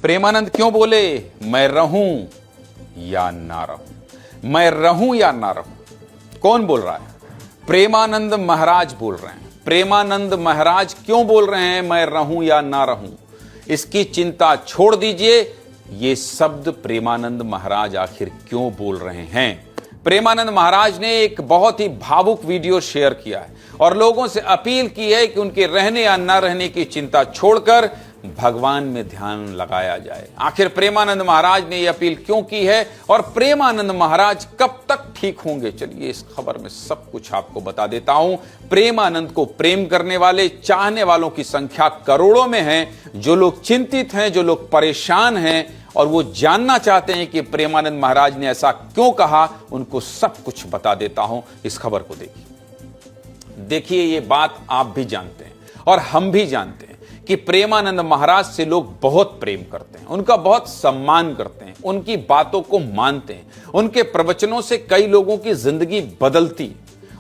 प्रेमानंद क्यों बोले मैं रहूं या ना रहूं, मैं रहूं या ना रहूं? कौन बोल रहा है? प्रेमानंद महाराज बोल रहे हैं। प्रेमानंद महाराज क्यों बोल रहे हैं मैं रहूं या ना रहूं? इसकी चिंता छोड़ दीजिए। ये शब्द प्रेमानंद महाराज आखिर क्यों बोल रहे हैं? प्रेमानंद महाराज ने एक बहुत ही भावुक वीडियो शेयर किया है और लोगों से अपील की है कि उनके रहने या न रहने की चिंता छोड़कर भगवान में ध्यान लगाया जाए। आखिर प्रेमानंद महाराज ने यह अपील क्यों की है और प्रेमानंद महाराज कब तक ठीक होंगे? चलिए इस खबर में सब कुछ आपको बता देता हूं। प्रेमानंद को प्रेम करने वाले, चाहने वालों की संख्या करोड़ों में है। जो लोग चिंतित हैं, जो लोग परेशान हैं और वो जानना चाहते हैं कि प्रेमानंद महाराज ने ऐसा क्यों कहा, उनको सब कुछ बता देता हूं। इस खबर को देखिए, ये बात आप भी जानते हैं और हम भी जानते हैं कि प्रेमानंद महाराज से लोग बहुत प्रेम करते हैं, उनका बहुत सम्मान करते हैं, उनकी बातों को मानते हैं। उनके प्रवचनों से कई लोगों की जिंदगी बदलती,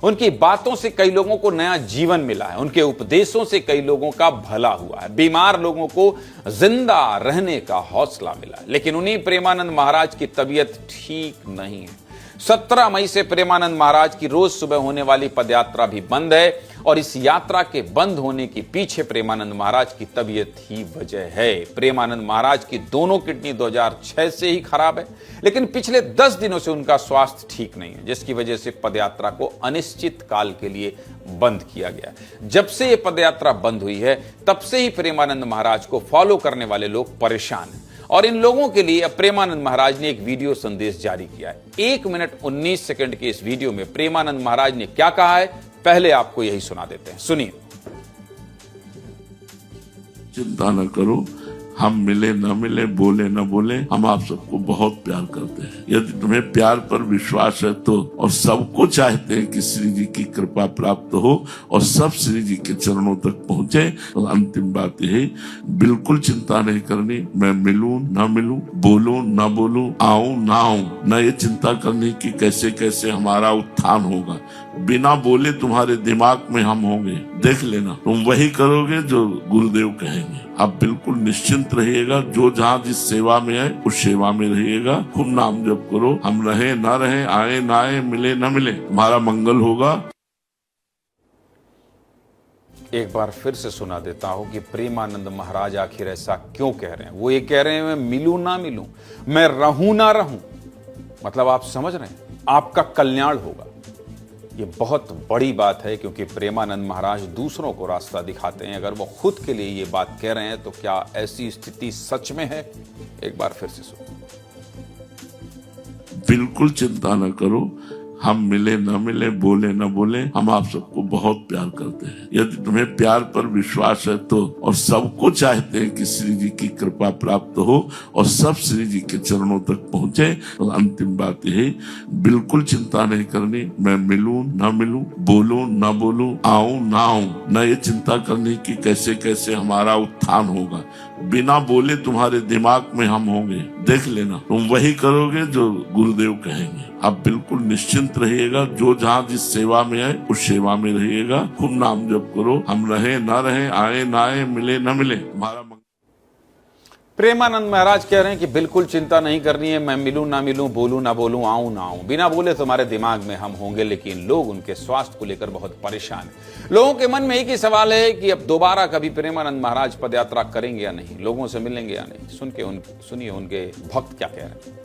उनकी बातों से कई लोगों को नया जीवन मिला है, उनके उपदेशों से कई लोगों का भला हुआ है, बीमार लोगों को जिंदा रहने का हौसला मिला है। लेकिन उन्हीं प्रेमानंद महाराज की तबीयत ठीक नहीं है। 17 मई से प्रेमानंद महाराज की रोज सुबह होने वाली पदयात्रा भी बंद है और इस यात्रा के बंद होने के पीछे प्रेमानंद महाराज की तबीयत ही वजह है। प्रेमानंद महाराज की दोनों किडनी 2006 से ही खराब है, लेकिन पिछले 10 दिनों से उनका स्वास्थ्य ठीक नहीं है, जिसकी वजह से पदयात्रा को अनिश्चित काल के लिए बंद किया गया। जब से यह पदयात्रा बंद हुई है, तब से ही प्रेमानंद महाराज को फॉलो करने वाले लोग परेशान हैं और इन लोगों के लिए प्रेमानंद महाराज ने एक वीडियो संदेश जारी किया है। 1 मिनट 19 सेकंड के इस वीडियो में प्रेमानंद महाराज ने क्या कहा है, पहले आपको यही सुना देते हैं, सुनिए। चिंता न करो, हम मिले न मिले, बोले न बोले, हम आप सबको बहुत प्यार करते हैं। यदि तुम्हें प्यार पर विश्वास है तो, और सबको चाहते हैं कि श्री जी की कृपा प्राप्त हो और सब श्री जी के चरणों तक पहुंचे, तो अंतिम बात यही, बिल्कुल चिंता नहीं करनी। मैं मिलूं न मिलूं, बोलूं न बोलूं, आऊं ना आऊं, न ये चिंता करनी कि कैसे कैसे हमारा उत्थान होगा। बिना बोले तुम्हारे दिमाग में हम होंगे, देख लेना, तुम वही करोगे जो गुरुदेव कहेंगे। आप बिल्कुल निश्चिंत रहिएगा। जो जहाँ जिस सेवा में है उस सेवा में रहिएगा। खूब नाम जप करो। हम रहे ना रहे, आए ना आए, मिले ना मिले, तुम्हारा मंगल होगा। एक बार फिर से सुना देता हूं कि प्रेमानंद महाराज आखिर ऐसा क्यों कह रहे हैं। वो ये कह रहे हैं मैं मिलूं ना मिलूं, मैं रहूं ना रहूं, मतलब आप समझ रहे हैं, आपका कल्याण होगा। ये बहुत बड़ी बात है, क्योंकि प्रेमानंद महाराज दूसरों को रास्ता दिखाते हैं। अगर वो खुद के लिए ये बात कह रहे हैं तो क्या ऐसी स्थिति सच में है? एक बार फिर से सुनो। बिल्कुल चिंता न करो, हम मिले न मिले, बोले न बोले, हम आप सबको बहुत प्यार करते हैं। यदि तुम्हें प्यार पर विश्वास है तो, और सबको चाहते हैं कि श्री जी की कृपा प्राप्त हो और सब श्री जी के चरणों तक पहुंचे, तो अंतिम बात यही, बिल्कुल चिंता नहीं करनी। मैं मिलूं न मिलूं, बोलूं न बोलूं, आऊं ना आऊं, न ये चिंता करनी कि कैसे कैसे हमारा उत्थान होगा। बिना बोले तुम्हारे दिमाग में हम होंगे, देख लेना, तुम वही करोगे जो गुरुदेव कहेंगे। आप बिल्कुल निश्चिंत रहिएगा। जो जहाँ जिस सेवा में है उस सेवा में रहिएगा। खूब नाम जप करो। हम रहे ना रहे, आए ना आए, मिले ना मिले, तुम्हारा प्रेमानंद महाराज कह रहे हैं कि बिल्कुल चिंता नहीं करनी है। मैं मिलूं ना मिलूं, बोलूं ना बोलूं, आऊं ना आऊं, बिना बोले तुम्हारे दिमाग में हम होंगे। लेकिन लोग उनके स्वास्थ्य को लेकर बहुत परेशान हैं। लोगों के मन में एक ही सवाल है कि अब दोबारा कभी प्रेमानंद महाराज पदयात्रा करेंगे या नहीं, लोगों से मिलेंगे या नहीं। सुनिए उनके भक्त क्या कह रहे हैं।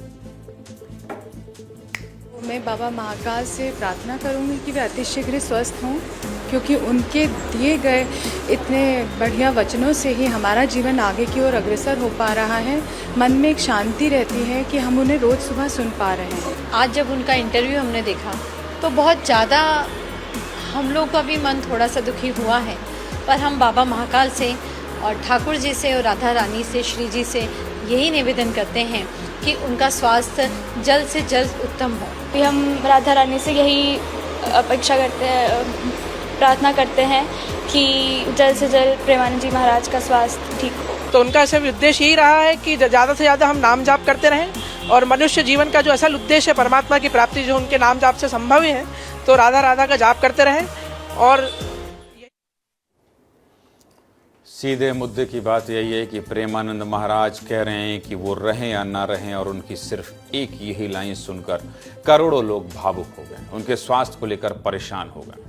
मैं बाबा महाकाल से प्रार्थना करूंगी कि वे अतिशीघ्र स्वस्थ हों, क्योंकि उनके दिए गए इतने बढ़िया वचनों से ही हमारा जीवन आगे की ओर अग्रसर हो पा रहा है। मन में एक शांति रहती है कि हम उन्हें रोज़ सुबह सुन पा रहे हैं। आज जब उनका इंटरव्यू हमने देखा तो बहुत ज़्यादा हम लोग का भी मन थोड़ा सा दुखी हुआ है, पर हम बाबा महाकाल से और ठाकुर जी से और राधा रानी से, श्री जी से यही निवेदन करते हैं कि उनका स्वास्थ्य जल्द से जल्द उत्तम हो। हम राधा रानी से यही अपेक्षा करते हैं, प्रार्थना करते हैं कि जल्द से जल्द प्रेमानंद जी महाराज का स्वास्थ्य ठीक हो। तो उनका सिर्फ उद्देश्य यही रहा है कि ज़्यादा से ज़्यादा हम नाम जाप करते रहें और मनुष्य जीवन का जो असल उद्देश्य है परमात्मा की प्राप्ति, जो उनके नाम जाप से संभव ही है, तो राधा राधा का जाप करते रहें। और सीधे मुद्दे की बात यही है कि प्रेमानंद महाराज कह रहे हैं कि वो रहें या ना रहें, और उनकी सिर्फ एक यही लाइन सुनकर करोड़ों लोग भावुक हो गए, उनके स्वास्थ्य को लेकर परेशान हो गए।